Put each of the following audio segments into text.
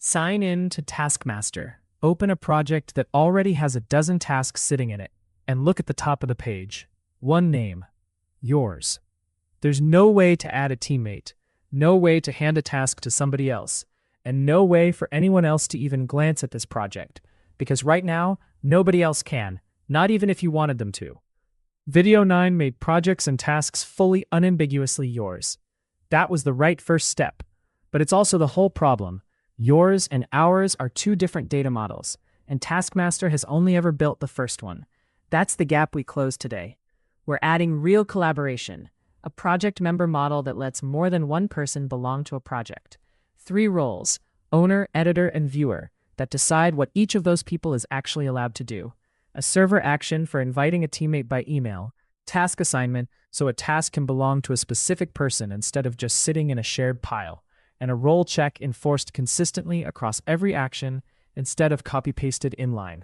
Sign in to Taskmaster. Open a project that already has a dozen tasks sitting in it, and look at the top of the page. One name. Yours. There's no way to add a teammate, no way to hand a task to somebody else, and no way for anyone else to even glance at this project, because right now, nobody else can, not even if you wanted them to. Video 9 made projects and tasks fully unambiguously yours. That was the right first step, but it's also the whole problem. Yours and ours are two different data models, and Taskmaster has only ever built the first one. That's the gap we close today. We're adding real collaboration, a project member model that lets more than one person belong to a project. 3 roles, owner, editor, and viewer, that decide what each of those people is actually allowed to do. A server action for inviting a teammate by email, task assignment so a task can belong to a specific person instead of just sitting in a shared pile, and a role check enforced consistently across every action instead of copy-pasted inline.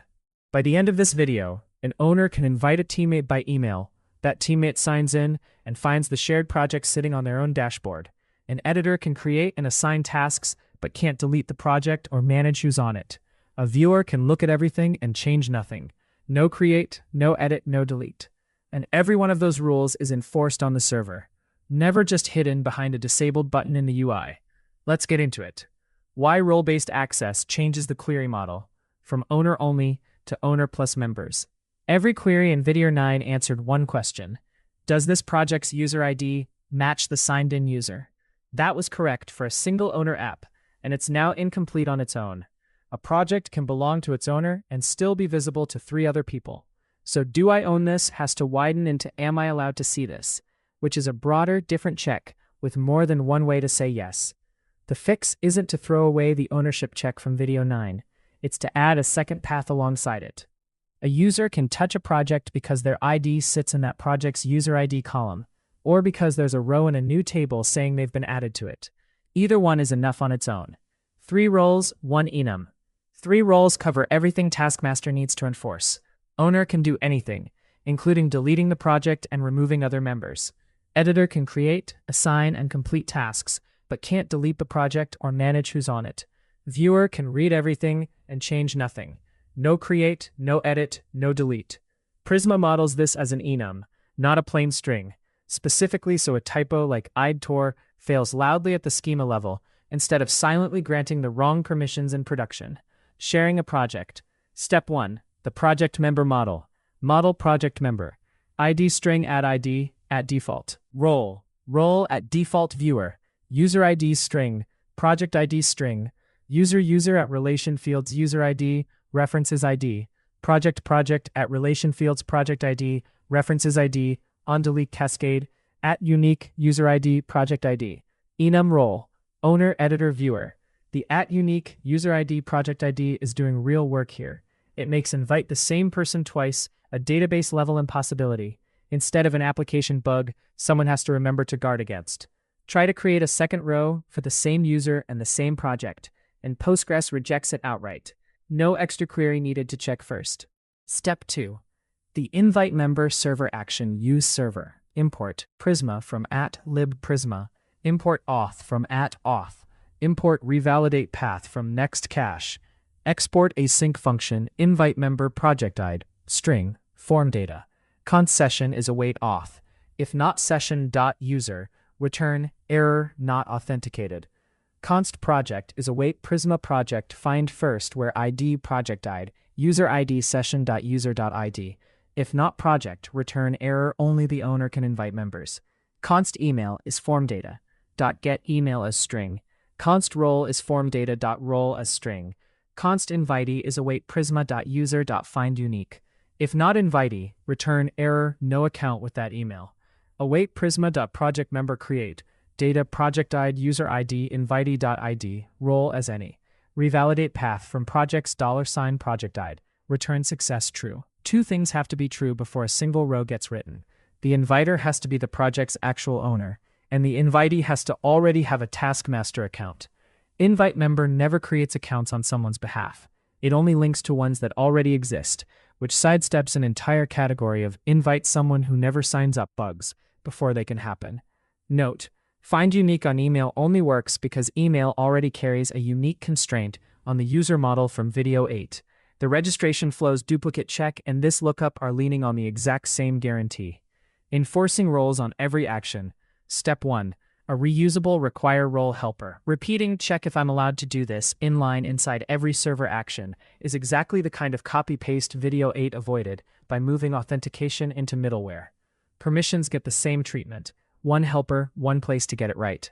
By the end of this video, an owner can invite a teammate by email. That teammate signs in and finds the shared project sitting on their own dashboard. An editor can create and assign tasks but can't delete the project or manage who's on it. A viewer can look at everything and change nothing. No create, no edit, no delete. And every one of those rules is enforced on the server, never just hidden behind a disabled button in the UI. Let's get into it. Why role-based access changes the query model, from owner only to owner plus members. Every query in Video 9 answered one question. Does this project's user ID match the signed-in user? That was correct for a single owner app, and it's now incomplete on its own. A project can belong to its owner and still be visible to 3 other people. So do I own this has to widen into am I allowed to see this, which is a broader, different check with more than one way to say yes. The fix isn't to throw away the ownership check from Video 9. It's to add a second path alongside it. A user can touch a project because their ID sits in that project's user ID column, or because there's a row in a new table saying they've been added to it. Either one is enough on its own. 3 roles, 1 enum. 3 roles cover everything Taskmaster needs to enforce. Owner can do anything, including deleting the project and removing other members. Editor can create, assign, and complete tasks, but can't delete the project or manage who's on it. Viewer can read everything and change nothing. No create, no edit, no delete. Prisma models this as an enum, not a plain string, specifically so a typo like id_tor fails loudly at the schema level instead of silently granting the wrong permissions in production. Sharing a project. Step 1. The project member model. Model project member. ID string at ID at default. Role. Role at default viewer. User ID string. Project ID string. User at relation fields user ID, references ID. Project at relation fields project ID, references ID, on delete cascade, at unique user ID project ID. Enum role. Owner editor viewer. The at unique user ID project ID is doing real work here. It makes invite the same person twice a database level impossibility. Instead of an application bug, someone has to remember to guard against. Try to create a second row for the same user and the same project, and Postgres rejects it outright. No extra query needed to check first. Step 2. The inviteMember server action use server. Import Prisma from @libprisma. Import auth from @auth. Import revalidate path from Next.js. Export async function inviteMember project_id string form data. Const session is await auth. If not session.user, return error not authenticated. Const project is await Prisma project find first where ID project_id user ID session.user.id. If not project, return error only the owner can invite members. Const email is form data. Get email as string. Const role is form data.role as string. Const invitee is await prisma.user.find unique. If not invitee, return error no account with that email. Await prisma.projectMember create. Data project_id user ID invitee.id role as any. Revalidate path from project's $project_id. Return success true. 2 things have to be true before a single row gets written. The inviter has to be the project's actual owner, and the invitee has to already have a Taskmaster account. inviteMember never creates accounts on someone's behalf. It only links to ones that already exist, which sidesteps an entire category of invite someone who never signs up bugs before they can happen. Note, find unique on email only works because email already carries a unique constraint on the user model from video 8. The registration flows duplicate check and this lookup are leaning on the exact same guarantee. Enforcing roles on every action. Step 1. A reusable requireRole helper. Repeating check if I'm allowed to do this inline inside every server action is exactly the kind of copy-paste video 8 avoided by moving authentication into middleware. Permissions get the same treatment. One helper, one place to get it right.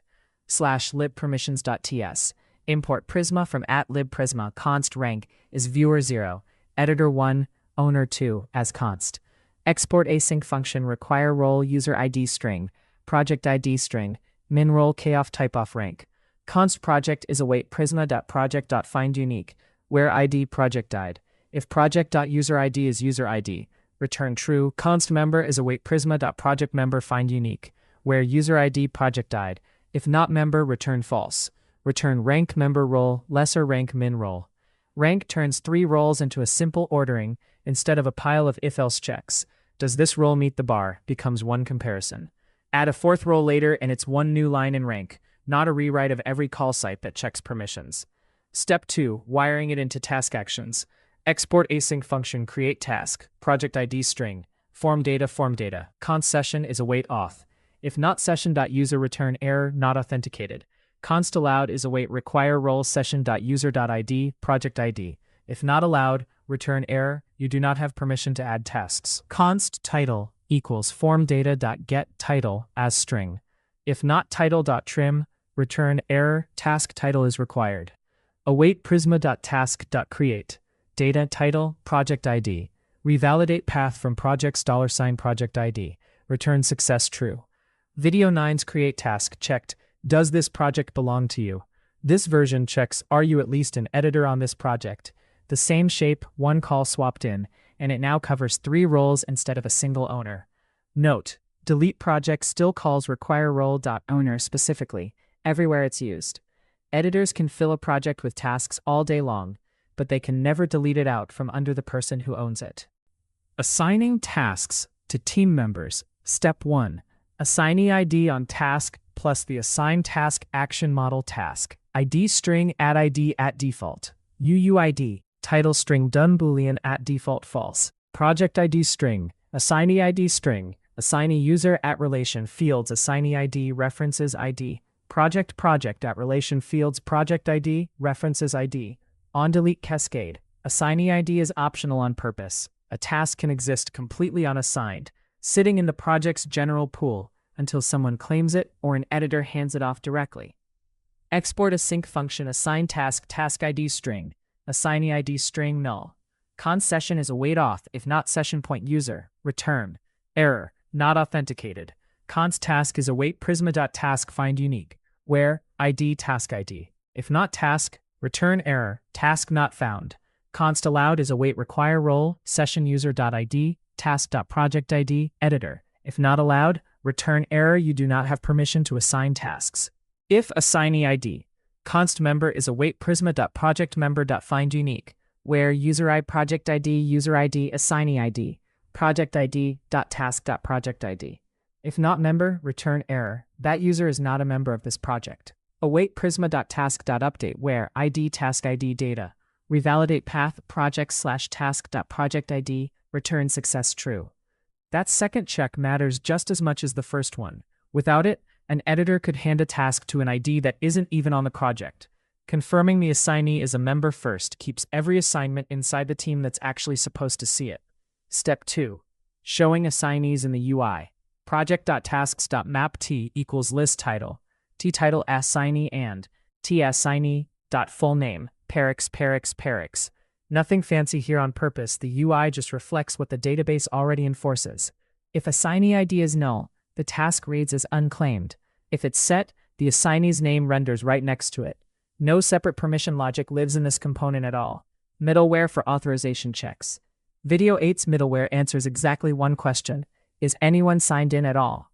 /libpermissions.ts. Import Prisma from @libprisma. Const rank is viewer 0, editor 1, owner 2 as const. Export async function requireRole user ID string, project ID string, minRole koff typeoff rank. Const project is await prisma.project.findUnique, where ID project ID. If project.userid is user ID, return true. Const member is await prisma.project_member findUnique, where user ID project ID. If not member, return false. Return rank member role, lesser rank min role. Rank turns 3 roles into a simple ordering instead of a pile of if-else checks. Does this role meet the bar? Becomes one comparison. Add a 4th role later and it's one new line in rank, not a rewrite of every call site that checks permissions. Step 2. Wiring it into task actions. Export async function create task, project ID string, form data. Const session is await auth. If not session.user return error not authenticated. Const allowed is await requireRole session.user.id project ID. If not allowed, return error, you do not have permission to add tasks. Const title equals form data.get title as string. If not title.trim, return error, task title is required. Await prisma.task.create. Data title, project ID. Revalidate path from projects $project ID. Return success true. Video 9's create task checked. Does this project belong to you? This version checks are you at least an editor on this project. The same shape, one call swapped in, and it now covers 3 roles instead of a single owner. Note, delete project still calls requireRole.owner specifically, everywhere it's used. Editors can fill a project with tasks all day long, but they can never delete it out from under the person who owns it. Assigning tasks to team members. Step 1. AssigneeId on task plus the assign task action model task. ID string @ID at default. UUID. Title string done boolean at default false. Project ID string. AssigneeId string. Assignee user @relation fields AssigneeId references ID. Project @relation fields project ID references ID. On delete cascade. AssigneeId is optional on purpose. A task can exist completely unassigned, sitting in the project's general pool until someone claims it or an editor hands it off directly. Export async function assign task ID string. AssigneeId string null. Const session is await auth if not session point user. Return error not authenticated. Const task is await prisma.task find unique, where ID task ID. If not task, return error task not found. Const allowed is await requireRole session user.id task.projectId editor. If not allowed, return error you do not have permission to assign tasks. If AssigneeId. Const member is await prisma.projectMember.findUnique, where userId project ID user ID AssigneeId project ID.task.projectId. If not member, return error. That user is not a member of this project. Await prisma.task.update where ID task ID data. Revalidate path project/task.projectId return success true. That second check matters just as much as the first one. Without it, an editor could hand a task to an ID that isn't even on the project. Confirming the assignee is a member first keeps every assignment inside the team that's actually supposed to see it. Step 2. Showing assignees in the UI. Project.tasks.map t equals list title. T title assignee and T assignee full name. Parix. Nothing fancy here on purpose, the UI just reflects what the database already enforces. If AssigneeId is null, the task reads as unclaimed. If it's set, the assignee's name renders right next to it. No separate permission logic lives in this component at all. Middleware for authorization checks. Video 8's middleware answers exactly one question: is anyone signed in at all?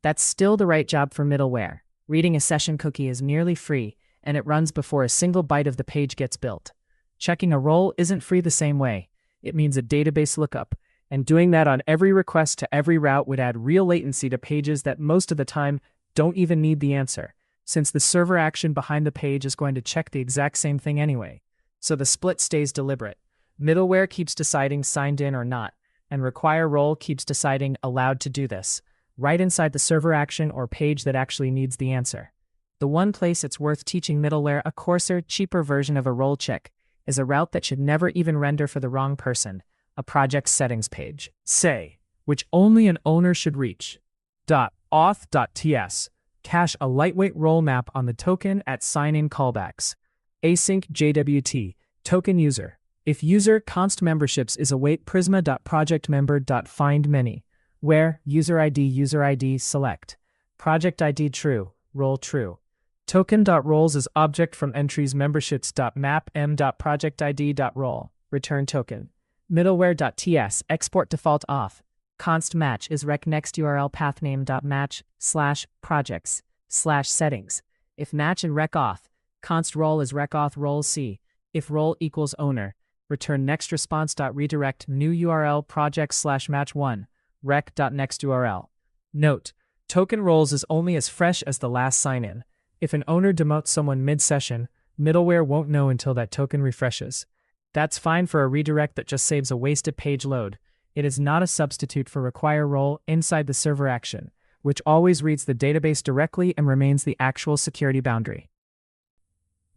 That's still the right job for middleware. Reading a session cookie is nearly free, and it runs before a single byte of the page gets built. Checking a role isn't free the same way. It means a database lookup, and doing that on every request to every route would add real latency to pages that most of the time don't even need the answer, since the server action behind the page is going to check the exact same thing anyway. So the split stays deliberate. Middleware keeps deciding signed in or not, and requireRole keeps deciding allowed to do this, right inside the server action or page that actually needs the answer. The one place it's worth teaching middleware a coarser, cheaper version of a role check is a route that should never even render for the wrong person, a project settings page. Say, which only an owner should reach. .auth.ts. Cache a lightweight role map on the token at sign-in callbacks. Async JWT. Token user. If user const memberships is await prisma.projectMember.findMany. Where user ID select. Project ID true, role true. Token.roles is object from entries memberships.map.m.projectID.role. Return token. Middleware.ts export default auth. Const match is rec next URL pathname.match/projects/settings. If match and rec auth, const role is rec auth role c. If role equals owner, return next response.redirect new URL project/match1 rec.next URL. Note, token roles is only as fresh as the last sign-in. If an owner demotes someone mid-session, middleware won't know until that token refreshes. That's fine for a redirect that just saves a wasted page load. It is not a substitute for requireRole inside the server action, which always reads the database directly and remains the actual security boundary.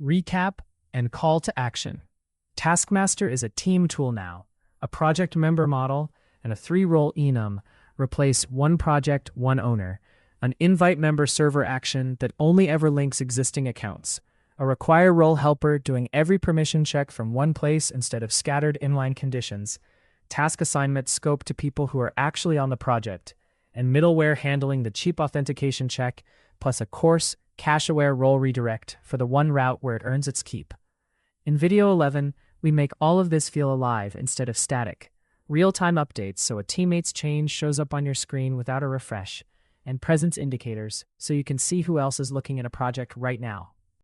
Recap and call to action. Taskmaster is a team tool now. A project member model and a 3-role enum replace one project, one owner, an inviteMember server action that only ever links existing accounts, a requireRole helper doing every permission check from one place instead of scattered inline conditions, task assignment scope to people who are actually on the project, and middleware handling the cheap authentication check, plus a coarse, cache-aware role redirect for the one route where it earns its keep. In video 11, we make all of this feel alive instead of static. Real-time updates so a teammate's change shows up on your screen without a refresh, and presence indicators so you can see who else is looking at a project right now.